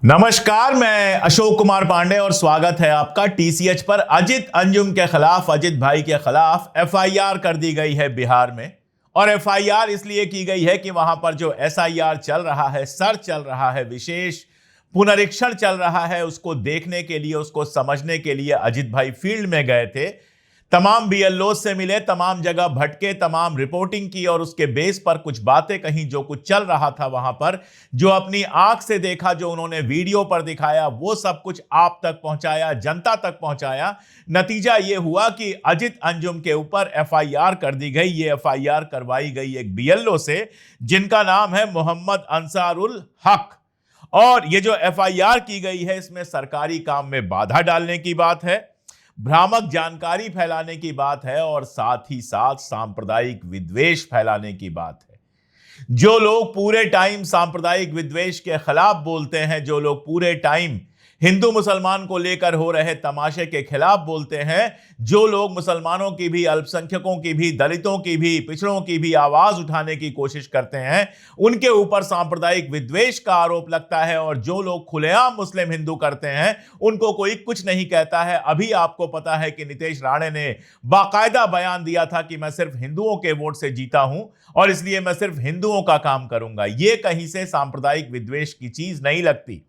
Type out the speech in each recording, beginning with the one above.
नमस्कार, मैं अशोक कुमार पांडे और स्वागत है आपका टीसीएच पर। अजित अंजुम के खिलाफ, अजित भाई के खिलाफ एफआईआर कर दी गई है बिहार में। और एफआईआर इसलिए की गई है कि वहां पर जो एसआईआर चल रहा है, सर्च चल रहा है, विशेष पुनरीक्षण चल रहा है, उसको देखने के लिए, उसको समझने के लिए अजित भाई फील्ड में गए थे। तमाम बीएलओ से मिले, तमाम जगह भटके, तमाम रिपोर्टिंग की और उसके बेस पर कुछ बातें कहीं, जो कुछ चल रहा था वहां पर, जो अपनी आंख से देखा, जो उन्होंने वीडियो पर दिखाया, वो सब कुछ आप तक पहुंचाया, जनता तक पहुंचाया। नतीजा ये हुआ कि अजित अंजुम के ऊपर एफआईआर कर दी गई। ये एफआईआर करवाई गई एक बीएलओ से जिनका नाम है मोहम्मद अंसारुल हक। और ये जो एफआईआर की गई है, इसमें सरकारी काम में बाधा डालने की बात है, भ्रामक जानकारी फैलाने की बात है और साथ ही साथ सांप्रदायिक विद्वेष फैलाने की बात है। जो लोग पूरे टाइम सांप्रदायिक विद्वेष के खिलाफ बोलते हैं, जो लोग पूरे टाइम हिंदू मुसलमान को लेकर हो रहे तमाशे के खिलाफ बोलते हैं, जो लोग मुसलमानों की भी, अल्पसंख्यकों की भी, दलितों की भी, पिछड़ों की भी आवाज उठाने की कोशिश करते हैं, उनके ऊपर सांप्रदायिक विद्वेष का आरोप लगता है। और जो लोग खुलेआम मुस्लिम हिंदू करते हैं, उनको कोई कुछ नहीं कहता है। अभी आपको पता है कि नीतीश राणे ने बाकायदा बयान दिया था कि मैं सिर्फ हिंदुओं के वोट से जीता हूं और इसलिए मैं सिर्फ हिंदुओं का काम करूंगा। यह कहीं से सांप्रदायिक विद्वेष की चीज नहीं लगती।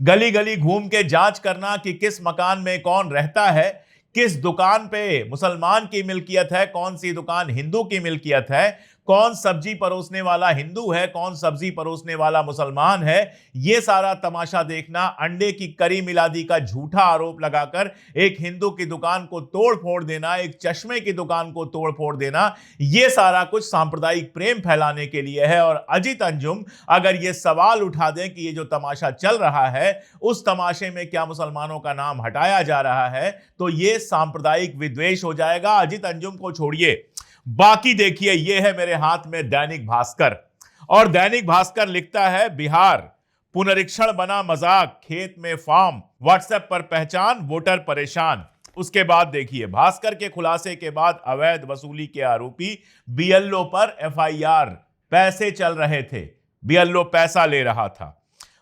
गली गली घूम के जांच करना कि किस मकान में कौन रहता है, किस दुकान पे मुसलमान की मिल्कियत है, कौन सी दुकान हिंदू की मिल्कियत है, कौन सब्जी परोसने वाला हिंदू है, कौन सब्जी परोसने वाला मुसलमान है, यह सारा तमाशा देखना, अंडे की करी मिलादी का झूठा आरोप लगाकर एक हिंदू की दुकान को तोड़ फोड़ देना, एक चश्मे की दुकान को तोड़ फोड़ देना, यह सारा कुछ सांप्रदायिक प्रेम फैलाने के लिए है। और अजित अंजुम अगर यह सवाल उठा दें कि यह जो तमाशा चल रहा है, उस तमाशे में क्या मुसलमानों का नाम हटाया जा रहा है, तो यह सांप्रदायिक विद्वेष हो जाएगा। अजित अंजुम को छोड़िए, बाकी देखिए, यह है मेरे हाथ में दैनिक भास्कर। और दैनिक भास्कर लिखता है, बिहार पुनरीक्षण बना मजाक, खेत में फार्म, व्हाट्सएप पर पहचान, वोटर परेशान। उसके बाद देखिए, भास्कर के खुलासे के बाद अवैध वसूली के आरोपी बीएलओ पर एफआईआर। पैसे चल रहे थे, बीएलओ पैसा ले रहा था।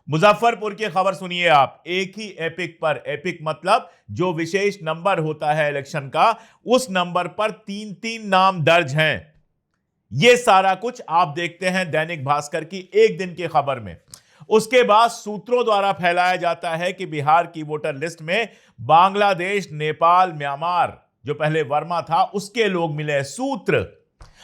मुजफ्फरपुर की खबर सुनिए आप, एक ही एपिक पर, एपिक मतलब जो विशेष नंबर होता है इलेक्शन का, उस नंबर पर 3-3 नाम दर्ज हैं। यह सारा कुछ आप देखते हैं दैनिक भास्कर की एक दिन की खबर में। उसके बाद सूत्रों द्वारा फैलाया जाता है कि बिहार की वोटर लिस्ट में बांग्लादेश, नेपाल, म्यांमार, जो पहले वर्मा था, उसके लोग मिले। सूत्र,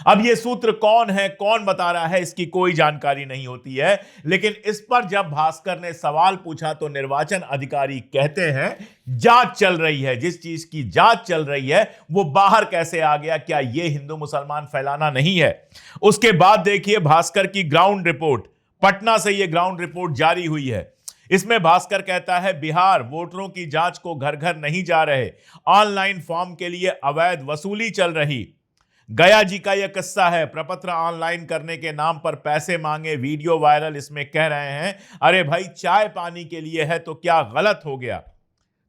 अब यह सूत्र कौन है, कौन बता रहा है, इसकी कोई जानकारी नहीं होती है। लेकिन इस पर जब भास्कर ने सवाल पूछा तो निर्वाचन अधिकारी कहते हैं जांच चल रही है। जिस चीज की जांच चल रही है वो बाहर कैसे आ गया? क्या यह हिंदू मुसलमान फैलाना नहीं है? उसके बाद देखिए भास्कर की ग्राउंड रिपोर्ट, पटना से यह ग्राउंड रिपोर्ट जारी हुई है। इसमें भास्कर कहता है, बिहार वोटरों की जांच को घर घर नहीं जा रहे, ऑनलाइन फॉर्म के लिए अवैध वसूली चल रही। गया जी का यह किस्सा है, प्रपत्र ऑनलाइन करने के नाम पर पैसे मांगे, वीडियो वायरल। इसमें कह रहे हैं, अरे भाई चाय पानी के लिए है तो क्या गलत हो गया?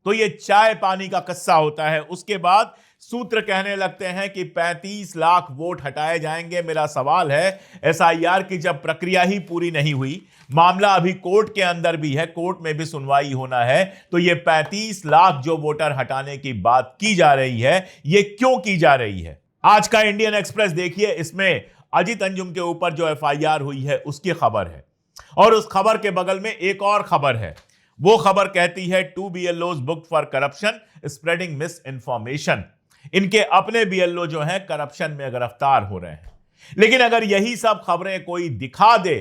तो यह चाय पानी का किस्सा होता है। उसके बाद सूत्र कहने लगते हैं कि 35 लाख वोट हटाए जाएंगे। मेरा सवाल है, एसआईआर की जब प्रक्रिया ही पूरी नहीं हुई, मामला अभी कोर्ट के अंदर भी है, कोर्ट में भी सुनवाई होना है, तो ये 35 लाख जो वोटर हटाने की बात की जा रही है, ये क्यों की जा रही है? आज का इंडियन एक्सप्रेस देखिए, इसमें अजित अंजुम के ऊपर जो एफआईआर हुई है उसकी खबर है। और उस खबर के बगल में एक और खबर है। वो खबर कहती है, 2 BLOs booked for corruption spreading misinformation. इनके अपने बीएलओ जो हैं करप्शन में गिरफ्तार हो रहे हैं। लेकिन अगर यही सब खबरें कोई दिखा दे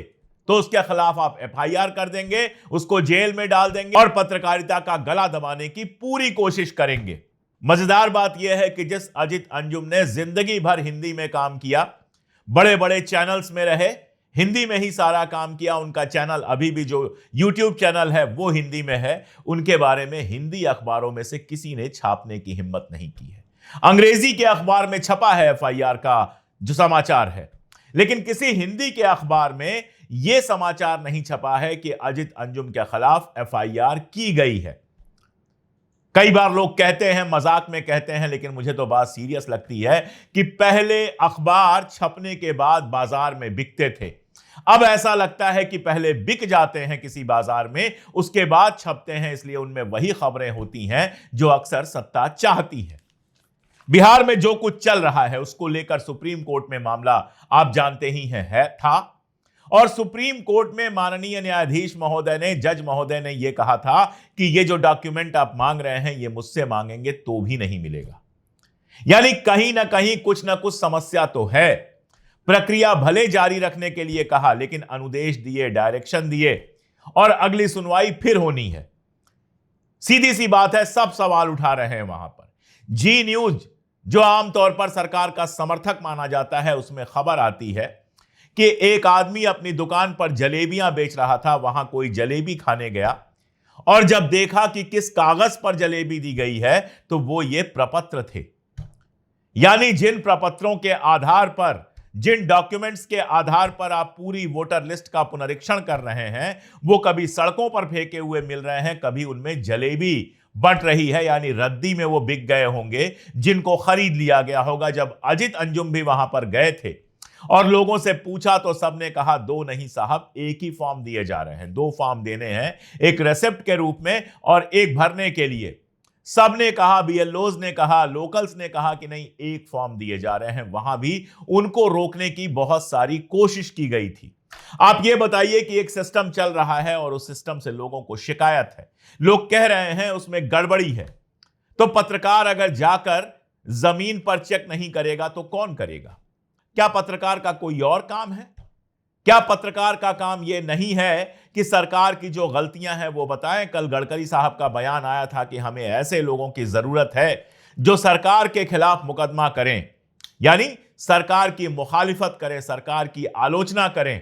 तो उसके खिलाफ आप एफआईआर कर देंगे, उसको जेल में डाल देंगे और पत्रकारिता का गला दबाने की पूरी कोशिश करेंगे। मजेदार बात यह है कि जिस अजित अंजुम ने जिंदगी भर हिंदी में काम किया, बड़े बड़े चैनल्स में रहे, हिंदी में ही सारा काम किया, उनका चैनल अभी भी जो यूट्यूब चैनल है वो हिंदी में है, उनके बारे में हिंदी अखबारों में से किसी ने छापने की हिम्मत नहीं की है। अंग्रेजी के अखबार में छपा है एफआईआर का जो समाचार है, लेकिन किसी हिंदी के अखबार में यह समाचार नहीं छपा है कि अजित अंजुम के खिलाफ एफआईआर की गई है। कई बार लोग कहते हैं, मजाक में कहते हैं, लेकिन मुझे तो बात सीरियस लगती है कि पहले अखबार छपने के बाद बाजार में बिकते थे। अब ऐसा लगता है कि पहले बिक जाते हैं किसी बाजार में, उसके बाद छपते हैं, इसलिए उनमें वही खबरें होती हैं जो अक्सर सत्ता चाहती है। बिहार में जो कुछ चल रहा है उसको लेकर सुप्रीम कोर्ट में मामला आप जानते ही है था, और सुप्रीम कोर्ट में माननीय न्यायाधीश महोदय ने, जज महोदय ने यह कहा था कि ये जो डॉक्यूमेंट आप मांग रहे हैं ये मुझसे मांगेंगे तो भी नहीं मिलेगा। यानी कहीं ना कहीं कुछ ना कुछ समस्या तो है। प्रक्रिया भले जारी रखने के लिए कहा, लेकिन अनुदेश दिए, डायरेक्शन दिए, और अगली सुनवाई फिर होनी है। सीधी सी बात है, सब सवाल उठा रहे हैं वहां पर। जी न्यूज, जो आमतौर पर सरकार का समर्थक माना जाता है, उसमें खबर आती है कि एक आदमी अपनी दुकान पर जलेबियां बेच रहा था, वहां कोई जलेबी खाने गया और जब देखा कि किस कागज पर जलेबी दी गई है तो वो ये प्रपत्र थे। यानी जिन प्रपत्रों के आधार पर, जिन डॉक्यूमेंट्स के आधार पर आप पूरी वोटर लिस्ट का पुनरीक्षण कर रहे हैं, वो कभी सड़कों पर फेंके हुए मिल रहे हैं, कभी उनमें जलेबी बट रही है, यानी रद्दी में वो बिक गए होंगे, जिनको खरीद लिया गया होगा। जब अजित अंजुम भी वहां पर गए थे और लोगों से पूछा तो सबने कहा दो नहीं साहब, एक ही फॉर्म दिए जा रहे हैं, 2 फॉर्म देने हैं, एक रेसिप्ट के रूप में और एक भरने के लिए। सबने कहा, बीएलओज ने कहा, लोकल्स ने कहा कि नहीं, एक फॉर्म दिए जा रहे हैं। वहां भी उनको रोकने की बहुत सारी कोशिश की गई थी। आप ये बताइए कि एक सिस्टम चल रहा है और उस सिस्टम से लोगों को शिकायत है, लोग कह रहे हैं उसमें गड़बड़ी है, तो पत्रकार अगर जाकर जमीन पर चेक नहीं करेगा तो कौन करेगा? क्या पत्रकार का कोई और काम है? क्या पत्रकार का काम यह नहीं है कि सरकार की जो गलतियां हैं वो बताएं? कल गडकरी साहब का बयान आया था कि हमें ऐसे लोगों की जरूरत है जो सरकार के खिलाफ मुकदमा करें, यानी सरकार की मुखालिफत करें, सरकार की आलोचना करें।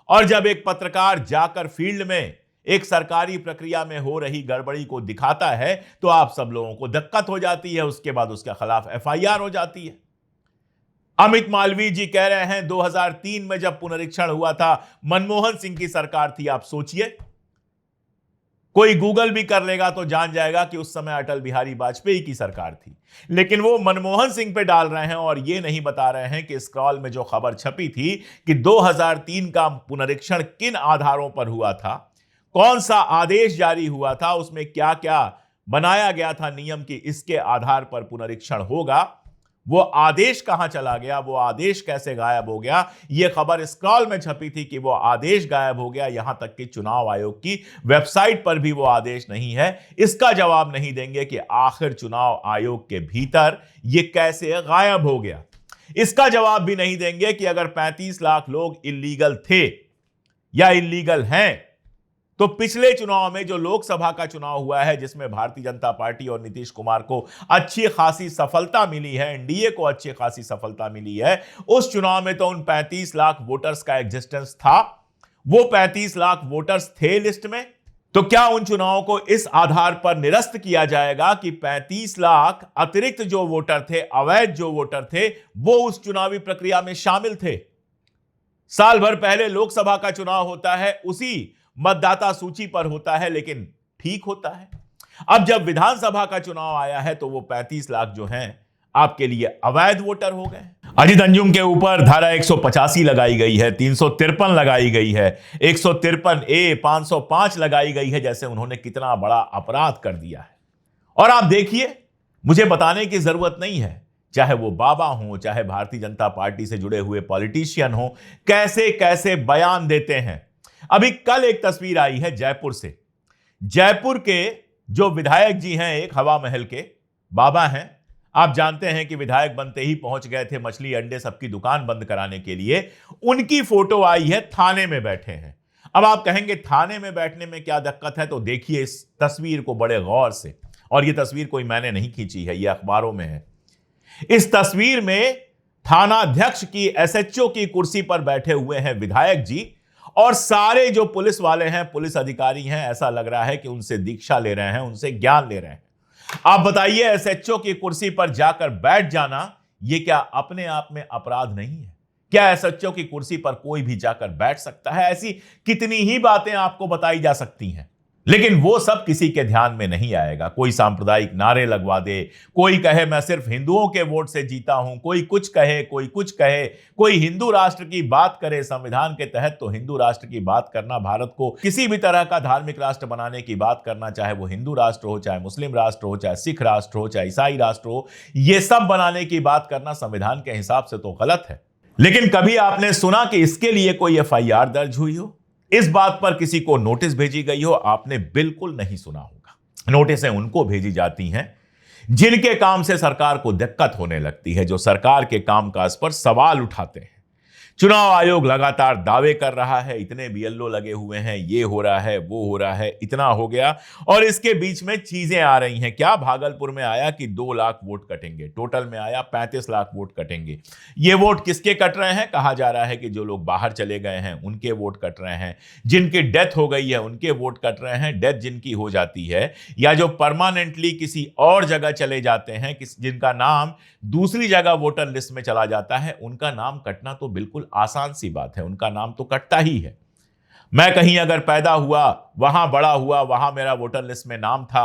और जब एक पत्रकार जाकर फील्ड में एक सरकारी प्रक्रिया में हो रही गड़बड़ी को दिखाता है तो आप सब लोगों को दिक्कत हो जाती है, उसके बाद उसके खिलाफ एफआईआर हो जाती है। अमित मालवीय जी कह रहे हैं 2003 में जब पुनरीक्षण हुआ था, मनमोहन सिंह की सरकार थी। आप सोचिए, कोई गूगल भी कर लेगा तो जान जाएगा कि उस समय अटल बिहारी वाजपेयी की सरकार थी, लेकिन वो मनमोहन सिंह पे डाल रहे हैं और ये नहीं बता रहे हैं कि स्क्रॉल में जो खबर छपी थी कि 2003 का पुनरीक्षण किन आधारों पर हुआ था, कौन सा आदेश जारी हुआ था, उसमें क्या क्या बनाया गया था नियम की इसके आधार पर पुनरीक्षण होगा। वो आदेश कहां चला गया, वो आदेश कैसे गायब हो गया, ये खबर स्क्रॉल में छपी थी कि वो आदेश गायब हो गया। यहां तक कि चुनाव आयोग की वेबसाइट पर भी वो आदेश नहीं है। इसका जवाब नहीं देंगे कि आखिर चुनाव आयोग के भीतर ये कैसे गायब हो गया। इसका जवाब भी नहीं देंगे कि अगर 35 लाख लोग इल्लीगल थे या इल्लीगल हैं, तो पिछले चुनाव में जो लोकसभा का चुनाव हुआ है, जिसमें भारतीय जनता पार्टी और नीतीश कुमार को अच्छी खासी सफलता मिली है, एनडीए को अच्छी खासी सफलता मिली है, उस चुनाव में तो उन 35 लाख वोटर्स का एग्जिस्टेंस था। वो 35 लाख वोटर्स थे लिस्ट में। तो क्या उन चुनावों को इस आधार पर निरस्त किया जाएगा कि 35 लाख अतिरिक्त जो वोटर थे, अवैध जो वोटर थे, वो उस चुनावी प्रक्रिया में शामिल थे? साल भर पहले लोकसभा का चुनाव होता है, उसी मतदाता सूची पर होता है, लेकिन ठीक होता है। अब जब विधानसभा का चुनाव आया है तो वो 35 लाख जो हैं आपके लिए अवैध वोटर हो गए। अजित अंजुम के ऊपर धारा 185 लगाई गई है, 353 लगाई गई है, 153A, 505 लगाई गई है, जैसे उन्होंने कितना बड़ा अपराध कर दिया है। और आप देखिए, मुझे बताने की जरूरत नहीं है, चाहे वो बाबा हो, चाहे भारतीय जनता पार्टी से जुड़े हुए पॉलिटिशियन हो, कैसे कैसे बयान देते हैं। अभी कल एक तस्वीर आई है जयपुर से। जयपुर के जो विधायक जी हैं, एक हवा महल के बाबा हैं, आप जानते हैं कि विधायक बनते ही पहुंच गए थे मछली अंडे सबकी दुकान बंद कराने के लिए। उनकी फोटो आई है, थाने में बैठे हैं। अब आप कहेंगे थाने में बैठने में क्या दिक्कत है, तो देखिए इस तस्वीर को बड़े गौर से। और यह तस्वीर कोई मैंने नहीं खींची है, यह अखबारों में है। इस तस्वीर में थानाध्यक्ष की, एसएचओ की कुर्सी पर बैठे हुए हैं विधायक जी, और सारे जो पुलिस वाले हैं, पुलिस अधिकारी हैं, ऐसा लग रहा है कि उनसे दीक्षा ले रहे हैं, उनसे ज्ञान ले रहे हैं। आप बताइए, एसएचओ की कुर्सी पर जाकर बैठ जाना यह क्या अपने आप में अपराध नहीं है? क्या एसएचओ की कुर्सी पर कोई भी जाकर बैठ सकता है? ऐसी कितनी ही बातें आपको बताई जा सकती हैं। लेकिन वो सब किसी के ध्यान में नहीं आएगा। कोई सांप्रदायिक नारे लगवा दे, कोई कहे मैं सिर्फ हिंदुओं के वोट से जीता हूं, कोई कुछ कहे, कोई कुछ कहे, कोई हिंदू राष्ट्र की बात करे। संविधान के तहत तो हिंदू राष्ट्र की बात करना, भारत को किसी भी तरह का धार्मिक राष्ट्र बनाने की बात करना, चाहे वो हिंदू राष्ट्र हो, चाहे मुस्लिम राष्ट्र हो, चाहे सिख राष्ट्र हो, चाहे ईसाई राष्ट्र हो, ये सब बनाने की बात करना संविधान के हिसाब से तो गलत है। लेकिन कभी आपने सुना कि इसके लिए कोई एफआईआर दर्ज हुई हो, इस बात पर किसी को नोटिस भेजी गई हो? आपने बिल्कुल नहीं सुना होगा। नोटिसें उनको भेजी जाती हैं जिनके काम से सरकार को दिक्कत होने लगती है, जो सरकार के कामकाज पर सवाल उठाते हैं। चुनाव आयोग लगातार दावे कर रहा है, इतने बीएलओ लगे हुए हैं, ये हो रहा है, वो हो रहा है, इतना हो गया, और इसके बीच में चीजें आ रही हैं। क्या भागलपुर में आया कि 2 लाख वोट कटेंगे, टोटल में आया 35 लाख वोट कटेंगे। ये वोट किसके कट रहे हैं? कहा जा रहा है कि जो लोग बाहर चले गए हैं उनके वोट कट रहे हैं, जिनकी डेथ हो गई है उनके वोट कट रहे हैं। डेथ जिनकी हो जाती है या जो परमानेंटली किसी और जगह चले जाते हैं, जिनका नाम दूसरी जगह वोटर लिस्ट में चला जाता है, उनका नाम कटना तो बिल्कुल आसान सी बात है, उनका नाम तो कटता ही है। मैं कहीं अगर पैदा हुआ, वहां बड़ा हुआ, वहां मेरा वोटर लिस्ट में नाम था,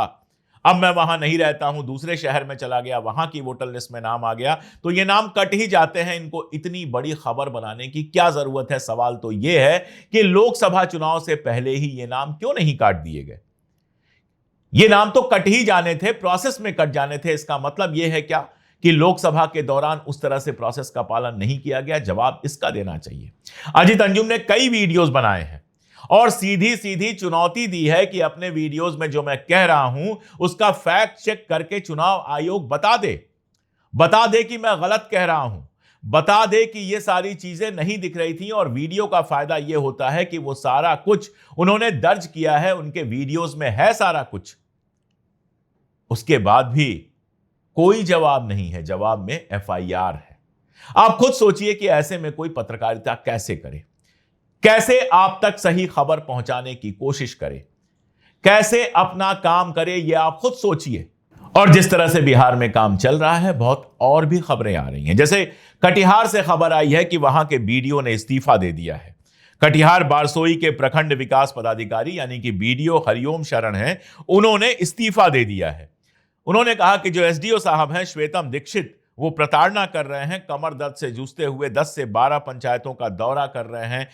अब मैं वहां नहीं रहता हूं, दूसरे शहर में चला गया, वहां की वोटर लिस्ट में नाम आ गया, तो ये नाम कट ही जाते हैं। इनको इतनी बड़ी खबर बनाने की क्या जरूरत है? सवाल तो ये है कि लोकसभा चुनाव से पहले ही ये नाम क्यों नहीं काट दिए गए? ये नाम तो कट ही जाने थे, प्रोसेस में कट जाने थे। इसका मतलब यह है क्या कि लोकसभा के दौरान उस तरह से प्रोसेस का पालन नहीं किया गया? जवाब इसका देना चाहिए। अजीत अंजुम ने कई वीडियोस बनाए हैं और सीधी सीधी चुनौती दी है कि अपने वीडियोस में जो मैं कह रहा हूं उसका फैक्ट चेक करके चुनाव आयोग बता दे कि मैं गलत कह रहा हूं, बता दे कि ये सारी चीजें नहीं दिख रही थी। और वीडियो का फायदा यह होता है कि वो सारा कुछ उन्होंने दर्ज किया है, उनके वीडियोस में है सारा कुछ, उसके बाद भी कोई जवाब नहीं है। जवाब में एफआईआर है। आप खुद सोचिए कि ऐसे में कोई पत्रकारिता कैसे करे, कैसे आप तक सही खबर पहुंचाने की कोशिश करे, कैसे अपना काम करे, यह आप खुद सोचिए। और जिस तरह से बिहार में काम चल रहा है, बहुत और भी खबरें आ रही हैं। जैसे कटिहार से खबर आई है कि वहां के बीडीओ ने इस्तीफा दे दिया है। कटिहार बारसोई के प्रखंड विकास पदाधिकारी यानी कि बीडीओ हरिओम शरण हैं, उन्होंने इस्तीफा दे दिया है। उन्होंने कहा कि जो एसडीओ साहब हैं श्वेतम दीक्षित, वो प्रताड़ना कर रहे हैं, कमर दर्द से जूझते हुए 10 से 12 पंचायतों का दौरा कर रहे हैं,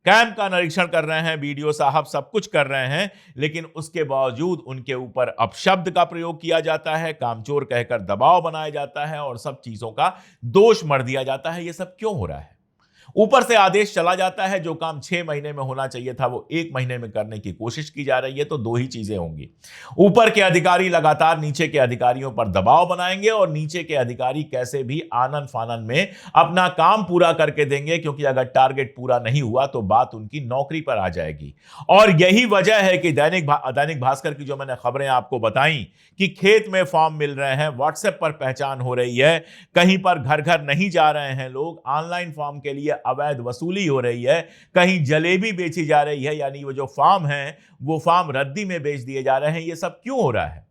कैंप का निरीक्षण कर रहे हैं, बीडीओ साहब सब कुछ कर रहे हैं, लेकिन उसके बावजूद उनके ऊपर अपशब्द का प्रयोग किया जाता है, कामचोर कहकर दबाव बनाया जाता है और सब चीजों का दोष मढ़ दिया जाता है। ये सब क्यों हो रहा है? ऊपर से आदेश चला जाता है, जो काम 6 महीने में होना चाहिए था वो 1 महीने में करने की कोशिश की जा रही है। तो 2 ही चीजें होंगी, ऊपर के अधिकारी लगातार नीचे के अधिकारियों पर दबाव बनाएंगे और नीचे के अधिकारी कैसे भी आनन फानन में अपना काम पूरा करके देंगे, क्योंकि अगर टारगेट पूरा नहीं हुआ तो बात उनकी नौकरी पर आ जाएगी। और यही वजह है कि दैनिक भास्कर की जो मैंने खबरें आपको बताई कि खेत में फॉर्म मिल रहे हैं, व्हाट्सएप पर पहचान हो रही है, कहीं पर घर घर नहीं जा रहे हैं लोग, ऑनलाइन फॉर्म के लिए अवैध वसूली हो रही है, कहीं जलेबी बेची जा रही है, यानी वो जो फार्म है वो फार्म रद्दी में बेच दिए जा रहे हैं। ये सब क्यों हो रहा है?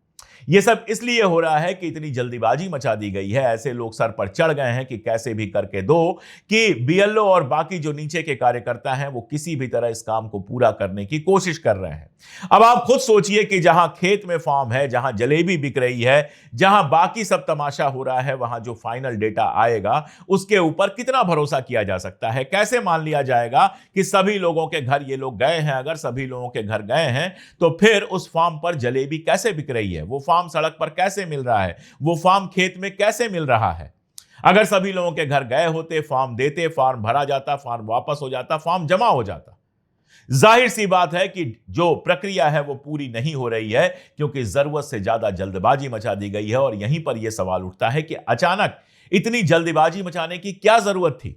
ये सब इसलिए हो रहा है कि इतनी जल्दीबाजी मचा दी गई है। ऐसे लोग सर पर चढ़ गए हैं कि कैसे भी करके दो, कि बीएलओ और बाकी जो नीचे के कार्यकर्ता हैं वो किसी भी तरह इस काम को पूरा करने की कोशिश कर रहे हैं। अब आप खुद सोचिए कि जहां खेत में फॉर्म है, जहां जलेबी बिक रही है, जहां बाकी सब तमाशा हो रहा है, वहां जो फाइनल डेटा आएगा उसके ऊपर कितना भरोसा किया जा सकता है? कैसे मान लिया जाएगा कि सभी लोगों के घर ये लोग गए हैं? अगर सभी लोगों के घर गए हैं तो फिर उस फॉर्म पर जलेबी कैसे बिक रही है? वो फार्म सड़क पर कैसे मिल रहा है? वो फार्म खेत में कैसे मिल रहा है? अगर सभी लोगों के घर गए होते, फॉर्म देते, फॉर्म भरा जाता, फॉर्म वापस हो जाता, फॉर्म जमा हो जाता। जाहिर सी बात है कि जो प्रक्रिया है वो पूरी नहीं हो रही है, क्योंकि जरूरत से ज्यादा जल्दबाजी मचा दी गई है। और यहीं पर यह सवाल उठता है कि अचानक इतनी जल्दबाजी मचाने की क्या जरूरत थी?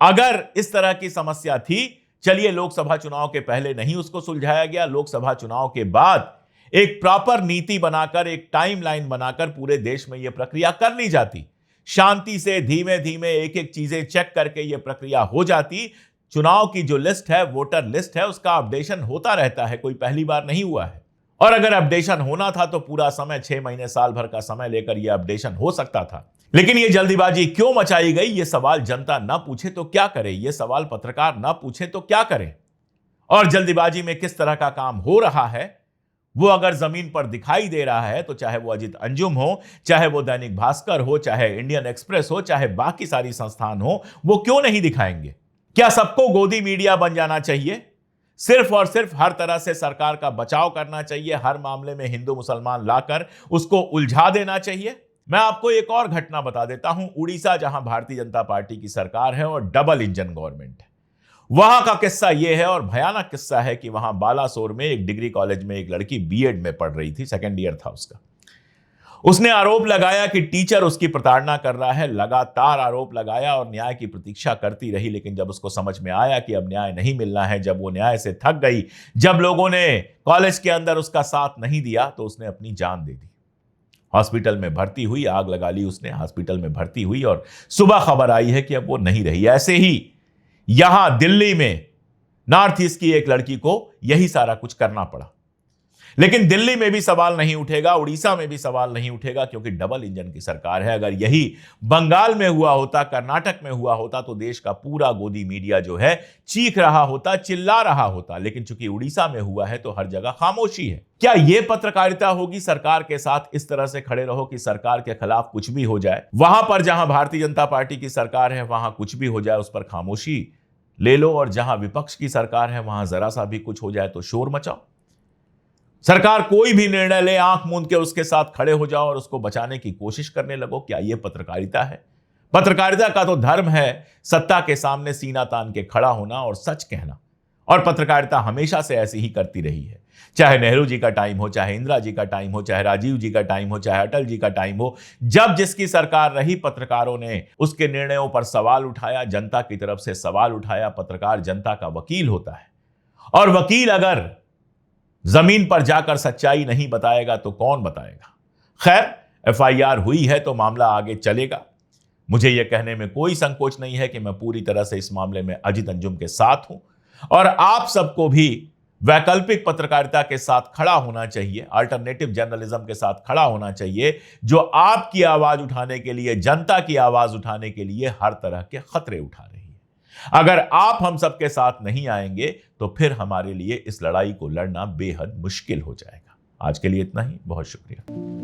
अगर इस तरह की समस्या थी, चलिए लोकसभा चुनाव के पहले नहीं उसको सुलझाया गया, लोकसभा चुनाव के बाद एक प्रॉपर नीति बनाकर, एक टाइमलाइन बनाकर पूरे देश में यह प्रक्रिया कर ली जाती, शांति से धीमे धीमे एक एक चीजें चेक करके यह प्रक्रिया हो जाती। चुनाव की जो लिस्ट है, वोटर लिस्ट है, उसका अपडेशन होता रहता है, कोई पहली बार नहीं हुआ है। और अगर अपडेशन होना था तो पूरा समय, 6 महीने साल भर का समय लेकर यह अपडेशन हो सकता था। लेकिन यह जल्दीबाजी क्यों मचाई गई? यह सवाल जनता ना पूछे तो क्या करे, यह सवाल पत्रकार ना पूछे तो क्या करें? और जल्दीबाजी में किस तरह का काम हो रहा है वो अगर जमीन पर दिखाई दे रहा है तो चाहे वो अजित अंजुम हो, चाहे वो दैनिक भास्कर हो, चाहे इंडियन एक्सप्रेस हो, चाहे बाकी सारी संस्थान हो, वो क्यों नहीं दिखाएंगे? क्या सबको गोदी मीडिया बन जाना चाहिए? सिर्फ और सिर्फ हर तरह से सरकार का बचाव करना चाहिए, हर मामले में हिंदू मुसलमान लाकर उसको उलझा देना चाहिए? मैं आपको एक और घटना बता देता हूं। उड़ीसा, जहां भारतीय जनता पार्टी की सरकार है और डबल इंजन गवर्नमेंट है, वहां का किस्सा यह है और भयानक किस्सा है कि वहां बालासोर में एक डिग्री कॉलेज में एक लड़की बीएड में पढ़ रही थी, सेकेंड ईयर था उसका। उसने आरोप लगाया कि टीचर उसकी प्रताड़ना कर रहा है, लगातार आरोप लगाया और न्याय की प्रतीक्षा करती रही। लेकिन जब उसको समझ में आया कि अब न्याय नहीं मिलना है, जब वो न्याय से थक गई, जब लोगों ने कॉलेज के अंदर उसका साथ नहीं दिया, तो उसने अपनी जान दे दी। हॉस्पिटल में भर्ती हुई, आग लगा ली उसने, हॉस्पिटल में भर्ती हुई और सुबह खबर आई है कि अब वो नहीं रही। ऐसे ही यहां दिल्ली में नॉर्थ ईस्ट की एक लड़की को यही सारा कुछ करना पड़ा। लेकिन दिल्ली में भी सवाल नहीं उठेगा, उड़ीसा में भी सवाल नहीं उठेगा, क्योंकि डबल इंजन की सरकार है। अगर यही बंगाल में हुआ होता, कर्नाटक में हुआ होता, तो देश का पूरा गोदी मीडिया जो है चीख रहा होता, चिल्ला रहा होता। लेकिन चूंकि उड़ीसा में हुआ है तो हर जगह खामोशी है। क्या यह पत्रकारिता होगी? सरकार के साथ इस तरह से खड़े रहो कि सरकार के खिलाफ कुछ भी हो जाए, वहां पर जहां भारतीय जनता पार्टी की सरकार है वहां कुछ भी हो जाए उस पर खामोशी ले लो, और जहां विपक्ष की सरकार है वहां जरा सा भी कुछ हो जाए तो शोर मचाओ। सरकार कोई भी निर्णय ले, आंख मूंद के उसके साथ खड़े हो जाओ और उसको बचाने की कोशिश करने लगो। क्या यह पत्रकारिता है? पत्रकारिता का तो धर्म है सत्ता के सामने सीना तान के खड़ा होना और सच कहना, और पत्रकारिता हमेशा से ऐसी ही करती रही है। चाहे नेहरू जी का टाइम हो, चाहे इंदिरा जी का टाइम हो, चाहे राजीव जी का टाइम हो, चाहे अटल जी का टाइम हो, जब जिसकी सरकार रही, पत्रकारों ने उसके निर्णयों पर सवाल उठाया, जनता की तरफ से सवाल उठाया। पत्रकार जनता का वकील होता है, और वकील अगर जमीन पर जाकर सच्चाई नहीं बताएगा तो कौन बताएगा? खैर, एफआईआर हुई है तो मामला आगे चलेगा। मुझे यह कहने में कोई संकोच नहीं है कि मैं पूरी तरह से इस मामले में अजित अंजुम के साथ हूं, और आप सबको भी वैकल्पिक पत्रकारिता के साथ खड़ा होना चाहिए, अल्टरनेटिव जर्नलिज्म के साथ खड़ा होना चाहिए, जो आपकी आवाज उठाने के लिए, जनता की आवाज उठाने के लिए हर तरह के खतरे उठा रही है। अगर आप हम सबके साथ नहीं आएंगे तो फिर हमारे लिए इस लड़ाई को लड़ना बेहद मुश्किल हो जाएगा। आज के लिए इतना ही, बहुत शुक्रिया।